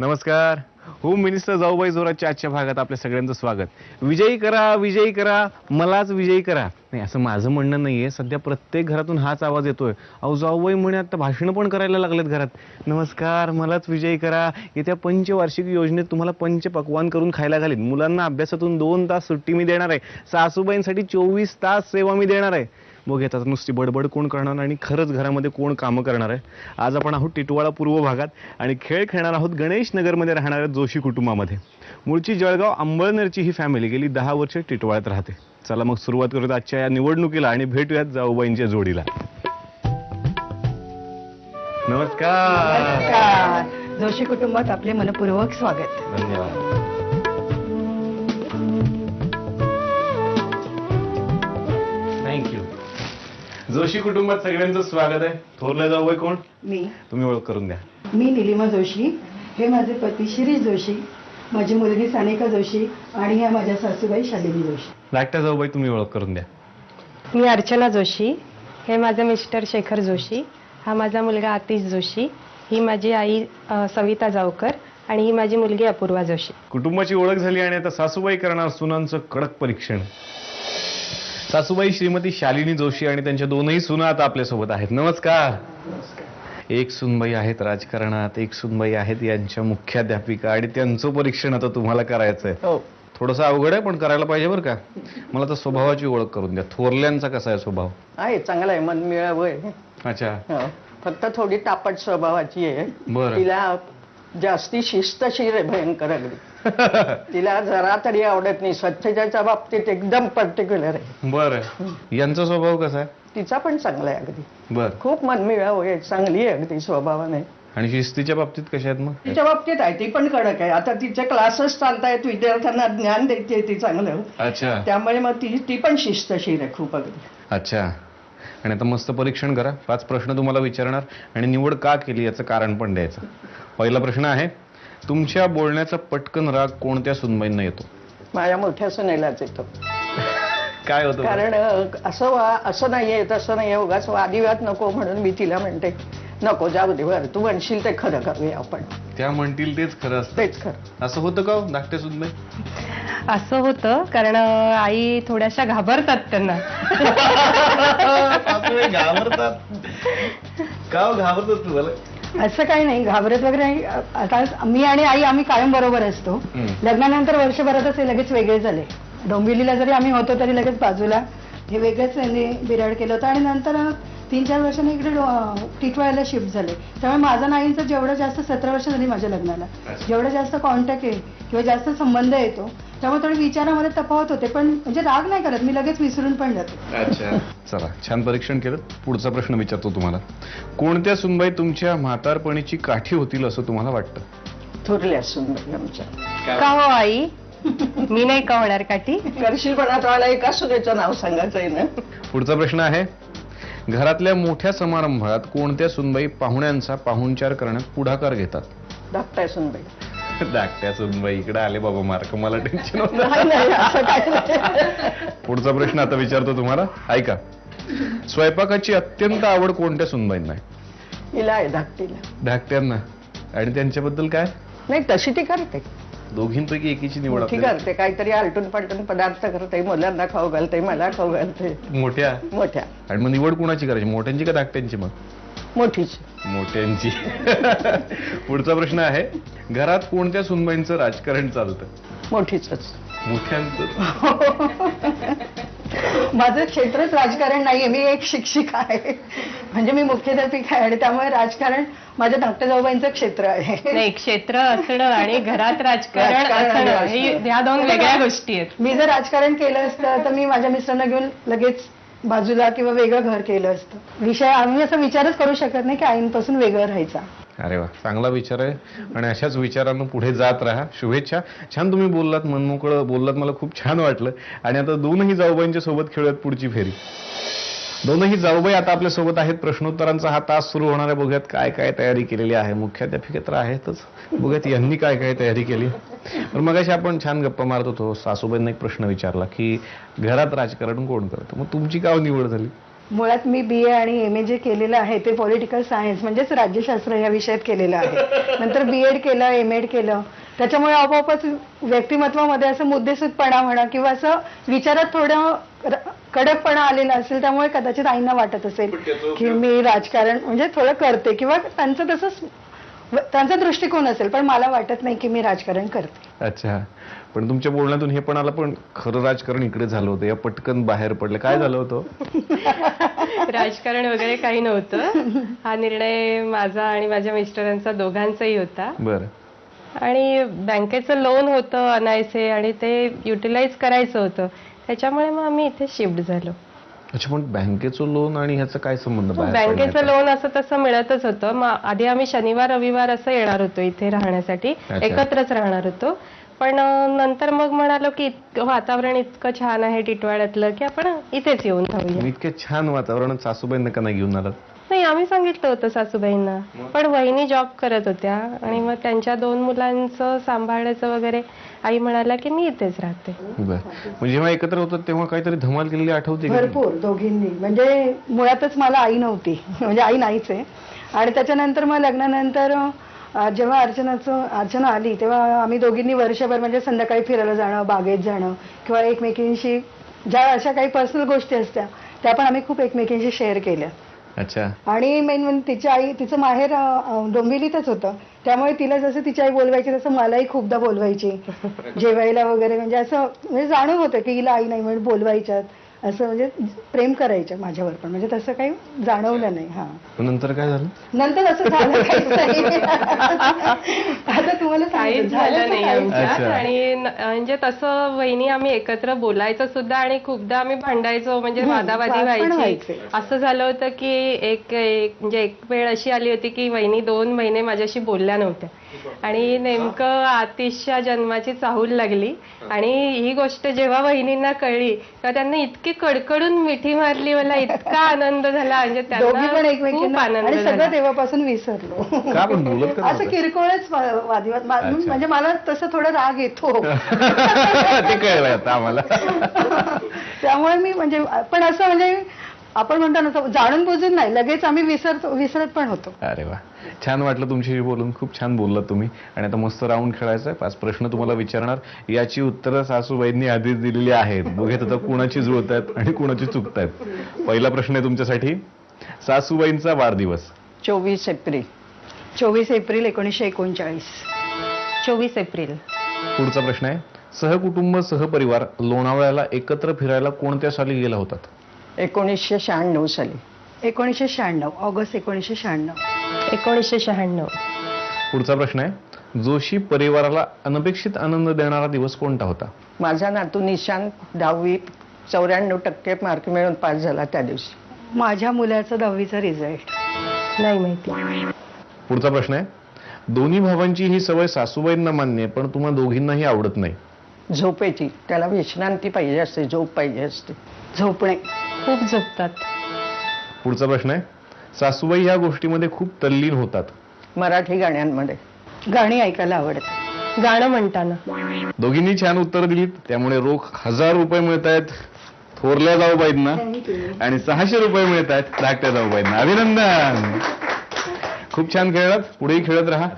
नमस्कार. Home minister जाऊबाई जोराच्या आजच्या भागात आपल्या सगळ्यांचं स्वागत. विजयी करा, विजयी करा, मलाच विजयी करा. नाही, असं माझं म्हणणं नाहीये. सध्या प्रत्येक घरातून हाच आवाज येतोय. अहो, जाऊबाई म्हणे आता भाषण पण करायला लागलेत घरात. नमस्कार, मलाच विजयी करा. येत्या पंचवार्षिक योजनेत तुम्हाला पंचपक्वान्न करून खायला घालीन. मुलांना अभ्यासातून 2 तास सुट्टी मी देणार आहे. सासूबाईंसाठी 24 तास सेवा मी देणार आहे. मग येतात नुसती बडबड कोण करणार आणि खरंच घरामध्ये कोण कामं करणार आहे. आज आपण आहोत टिटवाळा पूर्व भागात आणि खेळ खेळणार आहोत गणेश नगरमध्ये राहणाऱ्या जोशी कुटुंबामध्ये. मूळची जळगाव अंबळनेरची ही फॅमिली गेली 10 वर्ष टिटवाळ्यात राहते. चला मग सुरुवात करूयात आजच्या या निवडणुकीला आणि भेटूयात जाऊबाईंच्या जोडीला. नमस्कार. जोशी कुटुंबात आपले मनपूर्वक स्वागत. धन्यवाद. थँक्यू. जोशी कुटुंबात सगळ्यांचं स्वागत आहे. थोरले जाऊबाई कोण? मी तुम्ही ओळख करून द्या. निलिमा जोशी. हे माझे पती शिरीष जोशी, माझी मुलगी सानिका जोशी आणि ह्या माझ्या सासूबाई शालिनी जोशी. धाकट्या जाऊबाई तुम्ही ओळख करून द्या. मी अर्चना जोशी. हे माझे मिस्टर शेखर जोशी. हा माझा मुलगा आतिश जोशी. ही माझी आई सविता जावकर आणि ही माझी मुलगी अपूर्वा जोशी. कुटुंबाची ओळख झाली आणि आता सासूबाई करणार सुनांचं कडक परीक्षण. सासूबाई श्रीमती शालिनी जोशी आणि त्यांच्या दोनही सुना आता आपल्यासोबत आहेत. नमस्कार. एक सुनबाई आहेत राजकारणात, एक सुनबाई आहेत यांच्या मुख्याध्यापिका आणि त्यांचं परीक्षण आता तुम्हाला करायचंय. थोडंसं अवघड आहे पण करायला पाहिजे बरं का. मला तर स्वभावाची ओळख करून द्या. थोरल्यांचा कसा आहे स्वभाव? आहे, चांगला आहे, मनमिळावू आहे. अच्छा. फक्त थोडी तापट स्वभावाची आहे. बरं. तिला जास्ती शिस्तशीर आहे, भयंकर अगदी. तिला जरा तरी आवडत नाही. स्वच्छतेच्या बाबतीत एकदम पर्टिक्युलर आहे. बरं. यांचा स्वभाव कसा आहे? तिचा पण चांगला आहे अगदी. बरं. खूप मनमिळावू आहे, चांगली आहे अगदी स्वभावाने. आणि शिस्तीच्या बाबतीत कशा आहेत मग? तिच्या बाबतीत आहे, ती पण कडक आहे. आता तिचे क्लासेस चालतायत, विद्यार्थ्यांना ज्ञान देते ती चांगलं. अच्छा. त्यामुळे मग ती पण शिस्तशीर आहे खूप अगदी. अच्छा. आणि आता मस्त परीक्षण करा. 5 प्रश्न तुम्हाला विचारणार आणि निवड का केली याचं कारण पण द्यायचं. पहिला प्रश्न आहे, तुमच्या बोलण्याचा पटकन राग कोणत्या सुनबाईंना येतो? माझ्या मोठ्या सुनेलाच येतो. काय होतं? कारण असं नाहीये, तसं नाहीये, उगाच वादिवाद नको म्हणून मी तिला म्हणते नको, जाऊ दे, बरं तू म्हणशील ते खरं करूया आपण. त्या म्हणतील तेच खरं असतं. तेच खरं. असं होतं का धाकट्या सुनबाई? असं होतं कारण आई थोड्याशा घाबरतात त्यांना. घाबरतात का? घाबरतात तुम्हाला? असं काही नाही, घाबरत वगैरे नाही. आता मी आणि आई आम्ही कायम बरोबर असतो. लग्नानंतर वर्षभरातच हे लगेच वेगळे झाले. डोंबिवलीला जरी आम्ही होतो तरी लगेच बाजूला हे वेगळंच त्यांनी बिराड केलं होतं आणि नंतर 3-4 वर्षांनी इकडे टिटवाळ्याला शिफ्ट झाले. त्यामुळे माझा नाईंचं जेवढं जास्त 17 वर्ष झाली माझ्या लग्नाला, जेवढं जास्त कॉन्टॅक्ट आहे किंवा जास्त संबंध येतो त्यामुळे थोडे विचारामध्ये तफावत होते. पण म्हणजे राग नाही करत मी, लगेच विसरून पण जाते. अच्छा. चला, छान परीक्षण केलं. पुढचा प्रश्न विचारतो तुम्हाला. कोणत्या सुनबाई तुमच्या म्हातारपणीची काठी होतील असं तुम्हाला वाटतं? थोरल्या सुनबाई आमच्या. का हो आई? मी नाही का होणार काठी? करशील पण आता मला एका सुनेचं नाव सांगायचंय ना. पुढचा प्रश्न आहे, घरातल्या मोठ्या समारंभात कोणत्या सुनबाई पाहुण्यांचा पाहुणचार करण्यात पुढाकार घेतात? धाकट्या सुनबाई. धाकट्या सुनबाई इकडे आले बाबा, मार्क मला टेन्शन नाही, नाही, असं काही नाही. पुढचा प्रश्न आता विचारतो तुम्हाला, ऐका. स्वयंपाकाची अत्यंत आवड कोणत्या सुनबाईंना आहे? हिला आहे, धाकटीला. धाकट्यांना. आणि त्यांच्याबद्दल काय? नाही, तशी ती करते. दोघींपैकी एकीची निवड ती आपल्याला. करते, काहीतरी आलटून पलटून पदार्थ करते, मुलांना खाऊ घालते, मला खाऊ घालते. मोठ्या. मोठ्या. आणि मग निवड कोणाची करायची, मोठ्यांची का धाकट्यांची? मग मोठीच. मोठ्यांची. पुढचा प्रश्न आहे, घरात कोणत्या सुनबाईंचं राजकारण चालतं? मोठीच. मोठ्यांचं. माझं क्षेत्रच राजकारण नाहीये. मी एक शिक्षिका आहे, म्हणजे मी मुख्याध्यापिका आहे आणि त्यामुळे राजकारण माझ्या धाकट्या जाऊबाईंचं क्षेत्र आहे. नाही, क्षेत्र असणं आणि घरात राजकारण असणं ह्या 2 वेगळ्या गोष्टी आहेत. मी जर राजकारण केलं असतं तर मी माझ्या मिस्टरांना घेऊन लगेच बाजूला किंवा वेगळं घर केलं असतं. विषय आम्ही असं विचारच करू शकत नाही की आईंपासून वेगळं राहायचा. अरे वा, चांगला विचार आहे आणि अशाच विचारांना पुढे जात राहा. शुभेच्छा. छान तुम्ही बोललात, मनमोकळं बोललात, मला खूप छान वाटलं. आणि आता दोनही जाऊबाईंच्या सोबत खेळूयात पुढची फेरी. दोनही जाऊबाई आता आपल्या सोबत आहेत. प्रश्नोत्तरांचा हा तास सुरू होणार आहे. बघूयात काय काय तयारी केलेली आहे. मुख्याध्यापिका तर आहेतच, बघूयात यांनी काय काय तयारी केली. तर मगाशी आपण छान गप्पा मारत होतो. सासूबाईंना एक प्रश्न विचारला की घरात राजकारण कोण करतं, मग तुमची का निवड झाली? मुळात मी BA आणि MA जे केलेलं आहे ते पॉलिटिकल सायन्स म्हणजेच राज्यशास्त्र या विषयात केलेलं आहे. नंतर B.Ed केलं, M.Ed केलं. त्याच्यामुळे आपोआपच व्यक्तिमत्वामध्ये असं मुद्देसूदपणा म्हणा किंवा असं विचारात थोडं कडकपणा आलेला असेल, त्यामुळे कदाचित आईंना वाटत असेल की मी राजकारण म्हणजे थोडं करते किंवा त्यांचं तसंच त्यांचा दृष्टिकोन असेल, पण मला वाटत नाही की मी राजकारण करते. अच्छा, पण तुमच्या बोलण्यातून हे पण आलं, पण खरं राजकारण इकडे झालं होतं या पटकन बाहेर पडलं, काय झालं होतं? राजकारण वगैरे काही नव्हतं. हा निर्णय माझा आणि माझ्या मिस्टरांचा दोघांचाही होता. बरं. आणि बँकेचं लोन होतं अनायसे आणि ते युटिलाइज करायचं होतं, त्याच्यामुळे मग आम्ही इथे शिफ्ट झालो. अच्छा, पण बँकेचं लोन आणि ह्याचा काय संबंध? बाहेर बँकेचं पडण्याचा? लोन असं तसं मिळतच होतं. मग आधी आम्ही शनिवार रविवार असं येणार होतो इथे राहण्यासाठी, अच्छा. एकत्रच राहणार होतो. पण नंतर मग म्हणालो की वातावरण इतकं छान आहे टिटवाळ्यातलं की आपण इथेच येऊन राहूया. तुम्ही इतके छान वातावरण सासूबाईंना का नाही घेऊन आलात? नाही, आम्ही सांगितलं होतं सासूबाईंना, पण वहिनी जॉब करत होत्या आणि मग त्यांच्या 2 मुलांचं सांभाळायचं वगैरे आई म्हणाला की मी इथेच राहते. बरं. म्हणजे जेव्हा एकत्र होतात तेव्हा काहीतरी धमाल केलेली आठवते का? भरपूर दोघींनी. म्हणजे मुळातच मला आई नव्हती, म्हणजे आई नाहीच आहे. आणि त्याच्यानंतर मग लग्नानंतर जेव्हा अर्चना आली तेव्हा आम्ही दोघींनी वर्षभर म्हणजे संध्याकाळी फिरायला जाणं, बागेत जाणं किंवा एकमेकींशी ज्या अशा काही पर्सनल गोष्टी असत्या त्या पण आम्ही खूप एकमेकींशी शेअर केल्या. अच्छा. आणि मेन म्हणजे तिचं माहेर डोंबिवलीतच होतं, त्यामुळे तिला जसं तिची आई बोलवायची तसं मलाही खूपदा बोलवायची जेवायला वगैरे. म्हणजे असं म्हणजे जाणून होतं की हिला आई नाही म्हणून बोलवायच्यात, असं म्हणजे प्रेम करायच्या माझ्यावर पण. म्हणजे तसं काही जाणवलं नाही. हा, नंतर काय झालं? नंतर असं झालं काहीच नाही. आता तुम्हाला काहीच सांगितलं, झालं नाही आमच्यात. अच्छा. आणि म्हणजे तसं वहिनी आम्ही एकत्र बोलायचं सुद्धा आणि खूपदा आम्ही भांडायचो, म्हणजे वादावादी वाद पण व्हायची. व्हायचे. असं झालं होतं की म्हणजे एक वेळ अशी आली होती की वहिनी 2 महिने माझ्याशी बोलल्या नव्हत्या आणि नेमकं आतिशच्या जन्माची चाहूल लागली. आणि ही गोष्ट जेव्हा वहिनींना कळली तेव्हा त्यांना इतकी कडकडून मिठी मारली, मला इतका आनंद झाला. म्हणजे दोघी पण त्यांना खूप एकमेकींना. आनंद आणि झाला. सगळं तेव्हापासून विसरलो. का पण बोलत का असं नव्हतं? किरकोळच वादिवाद म्हणजे मला तसं थोडं राग येतो. ते कळलं आता आम्हाला. त्यामुळे मी म्हणजे पण असं म्हणजे आपण म्हणतो ना जाणून बुजून नाही, लगेच आम्ही विसरत पण होतो. अरे वा, छान वाटलं तुमच्याशी बोलून, खूप छान बोललात तुम्ही. आणि आता मस्त राऊंड खेळायचं आहे. 5 प्रश्न तुम्हाला विचारणार, याची उत्तरं सासूबाईंनी आधीच दिलेली आहेत. बघत आता कुणाची जुळत आहेत आणि कुणाची चुकत आहेत. पहिला प्रश्न आहे तुमच्यासाठी, सासूबाईंचा वाढदिवस. 24 एप्रिल. 24 एप्रिल 1939. 24 एप्रिल. पुढचा प्रश्न आहे, सहकुटुंब सहपरिवार लोणावळ्याला एकत्र फिरायला कोणत्या साली गेला होतात? 1996 साली. 1996 ऑगस्ट 1996. 1996. पुढचा प्रश्न आहे, जोशी परिवाराला अनपेक्षित आनंद देणारा दिवस कोणता होता? माझा नातू निशांत 10वी 94% मार्क मिळून पास झाला त्या दिवशी. माझ्या मुलाचा 10वीचा रिझल्ट. नाही माहिती. पुढचा प्रश्न आहे, दोन्ही भावांची ही सवय सासूबाईंना मान्य आहे पण तुम्हा दोघींनाही आवडत नाही. झोपेची, त्याला विश्रांती पाहिजे असते, झोप पाहिजे असते. झोपणे. खूप झोपतात. पुढचा प्रश्न आहे, सासूबाई या गोष्टीमध्ये खूप तल्लीन होतात. मराठी गाण्यांमध्ये. गाणी ऐकायला आवडतं. गाणं म्हणताना. दोघींनी छान उत्तर दिलीत, त्यामुळे रोख 1000 रुपये मिळत आहेत थोरल्या जाऊबाईंना आणि 600 रुपये मिळत आहेत धाकट्या जाऊबाईंना. अभिनंदन, खूप छान खेळलात, पुढेही खेळत राहा.